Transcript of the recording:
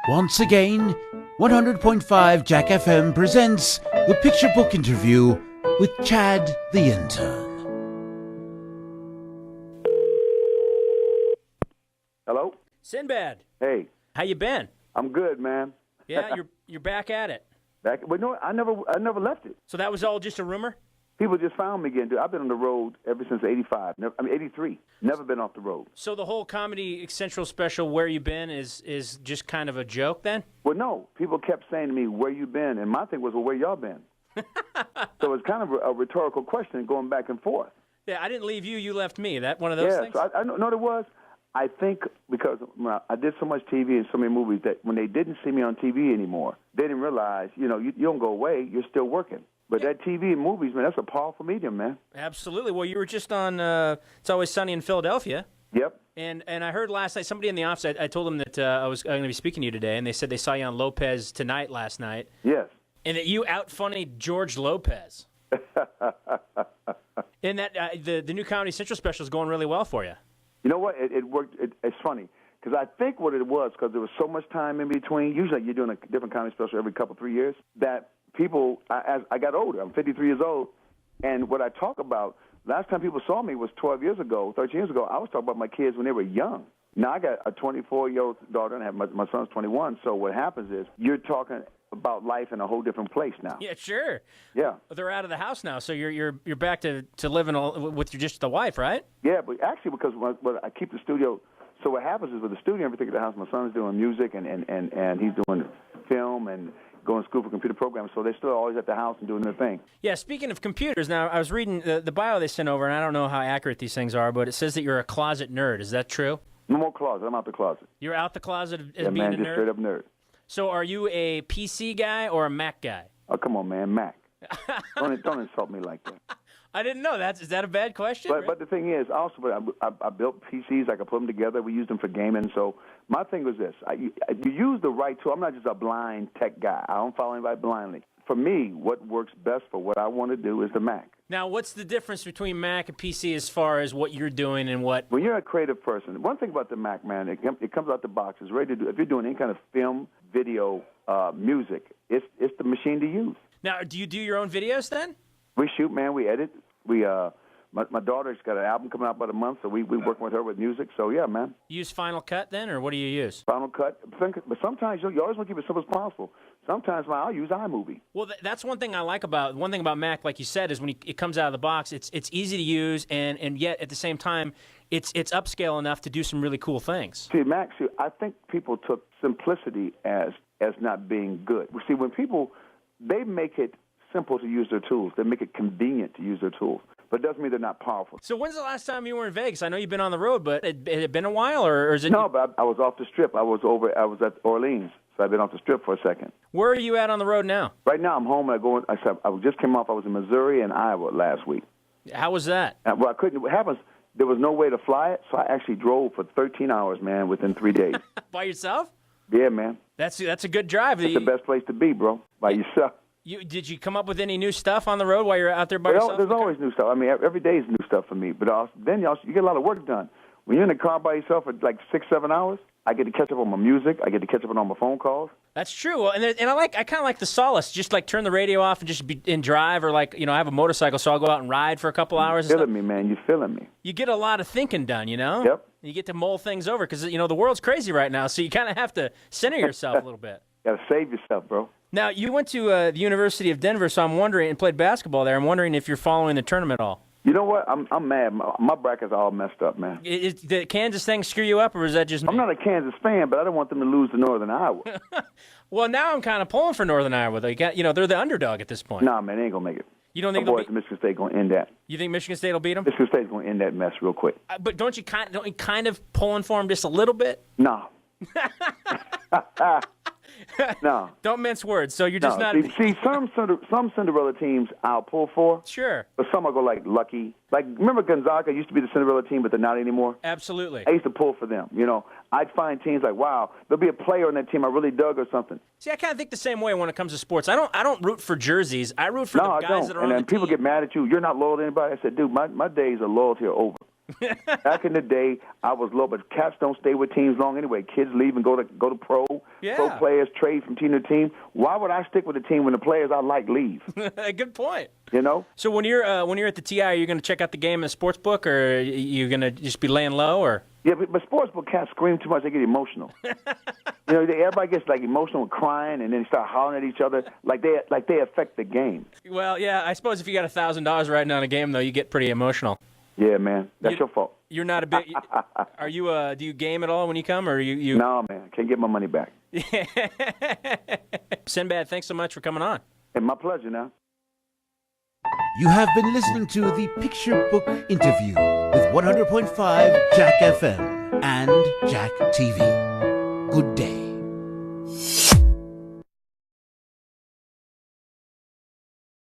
Once again, 100.5 Jack FM presents the Picture Book Interview with Chad the Intern. Hello? Sinbad, Hey, how you been? I'm good, man. Yeah, you're back at it. But no, I never left it. So that was all just a rumor? People just found me again, dude. I've been on the road ever since '85. 83. Never been off the road. So the whole Comedy Central special, Where You Been, is just kind of a joke then? Well, no. People kept saying to me, "Where you been?" And my thing was, "Well, where y'all been?" So it's kind of a rhetorical question going back and forth. Yeah, I didn't leave you, you left me. That one of those things? So I know what it was. I think because I did so much TV and so many movies that when they didn't see me on TV anymore, they didn't realize, you don't go away. You're still working. But that TV and movies, man, that's a powerful medium, man. Absolutely. Well, you were just on It's Always Sunny in Philadelphia. Yep. And I heard last night, somebody in the office, I told them that I was going to be speaking to you today, and they said they saw you on Lopez Tonight last night. Yes. And that you out-funnied George Lopez. And that the new Comedy Central special is going really well for you. You know what? It worked. It's funny because I think what it was, because there was so much time in between. Usually you're doing a different comedy special every 3 years, that people, as I got older, I'm 53 years old, and what I talk about, last time people saw me was 12 years ago, 13 years ago. I was talking about my kids when they were young. Now I got a 24-year-old daughter, and I have my son's 21, so what happens is you're talking about life in a whole different place now. Yeah, sure. Yeah. They're out of the house now, so you're back to living with just the wife, right? Yeah, but actually because I keep the studio. So what happens is with the studio, everything at the house, my son's doing music and he's doing film and going to school for computer programming, so they're still always at the house and doing their thing. Yeah, speaking of computers, now I was reading the bio they sent over, and I don't know how accurate these things are, but it says that you're a closet nerd. Is that true? No more closet. I'm out the closet. You're out the closet as Yeah, being man, a just nerd? straight up nerd. So are you a PC guy or a Mac guy? Oh, come on, man, Mac. Don't insult me like that. I didn't know. Is that a bad question? But the thing is, also, I built PCs. I could put them together. We used them for gaming. So my thing was this. You use the right tool. I'm not just a blind tech guy. I don't follow anybody blindly. For me, what works best for what I want to do is the Mac. Now, what's the difference between Mac and PC as far as what you're doing and what? When you're a creative person, one thing about the Mac, man, it comes out the box. It's ready to do. If you're doing any kind of film, video, music, it's the machine to use. Now, do you do your own videos then? We shoot, man. We edit. My daughter's got an album coming out about a month, so we working with her with music. So yeah, man. You use Final Cut then, or what do you use? Final Cut. But sometimes you always want to keep it simple as possible. Sometimes I'll use iMovie. Well, that's one thing I like about Mac, like you said, is when it comes out of the box, it's easy to use, and yet at the same time, it's upscale enough to do some really cool things. See, Mac, I think people took simplicity as not being good. See, when people, they make it simple to use their tools. They make it convenient to use their tools. But it doesn't mean they're not powerful. So when's the last time you were in Vegas? I know you've been on the road, but had it been a while, or is it? No, but I was off the Strip. I was at Orleans, so I've been off the Strip for a second. Where are you at on the road now? Right now, I'm home. I just came off. I was in Missouri and Iowa last week. How was that? Well, I couldn't. What happens? There was no way to fly it, so I actually drove for 13 hours, man, within 3 days. By yourself? Yeah, man. That's a good drive. It's the best place to be, bro. By yourself. Did you come up with any new stuff on the road while you're out there by yourself? There's always new stuff. I mean, every day is new stuff for me. But then you get a lot of work done. When you're in the car by yourself for like 6-7 hours, I get to catch up on my music. I get to catch up on all my phone calls. That's true. Well, and I kind of like the solace. Just like turn the radio off and just be in drive, or like I have a motorcycle, so I'll go out and ride for a couple hours. You're feeling me, man. You're feeling me. You get a lot of thinking done, Yep. You get to mull things over because the world's crazy right now, so you kind of have to center yourself a little bit. Got to save yourself, bro. Now, you went to the University of Denver, so I'm wondering, and played basketball there. I'm wondering if you're following the tournament at all. You know what? I'm mad. My bracket's all messed up, man. Did the Kansas thing screw you up, or is that just me? I'm not a Kansas fan, but I don't want them to lose to Northern Iowa. Well, now I'm kind of pulling for Northern Iowa. They're the underdog at this point. Nah, man, they ain't going to make it. You don't think my boys from Michigan State going to end that. You think Michigan State will beat them? Michigan State's going to end that mess real quick. But don't you kind of pulling for them just a little bit? No. No. Don't mince words. So you're just not. See, some Cinderella teams I'll pull for. Sure. But some I'll go like lucky. Like, remember Gonzaga used to be the Cinderella team, but they're not anymore? Absolutely. I used to pull for them. I'd find teams like, wow, there'll be a player on that team I really dug or something. See, I kind of think the same way when it comes to sports. I don't root for jerseys. I root for the guys that are on the team. And then people get mad at you. You're not loyal to anybody. I said, dude, my days of loyalty are over. Back in the day, I was low, but cats don't stay with teams long anyway. Kids leave and go to pro. Yeah. Pro players trade from team to team. Why would I stick with a team when the players I like leave? Good point. You know? So when you're at the TI, are you going to check out the game in the sports book, or are you going to just be laying low, or? Yeah, but sportsbook cats scream too much; they get emotional. Everybody gets like emotional and crying, and then start hollering at each other like they affect the game. Well, yeah, I suppose if you got $1,000 riding on a game, though, you get pretty emotional. Yeah, man, that's your fault. You're not a big. Are you? Do you game at all when you come, or you? No, man, I can't get my money back. Sinbad, thanks so much for coming on. And my pleasure. Now. You have been listening to the Picture Book Interview with 100.5 Jack FM and Jack TV. Good day.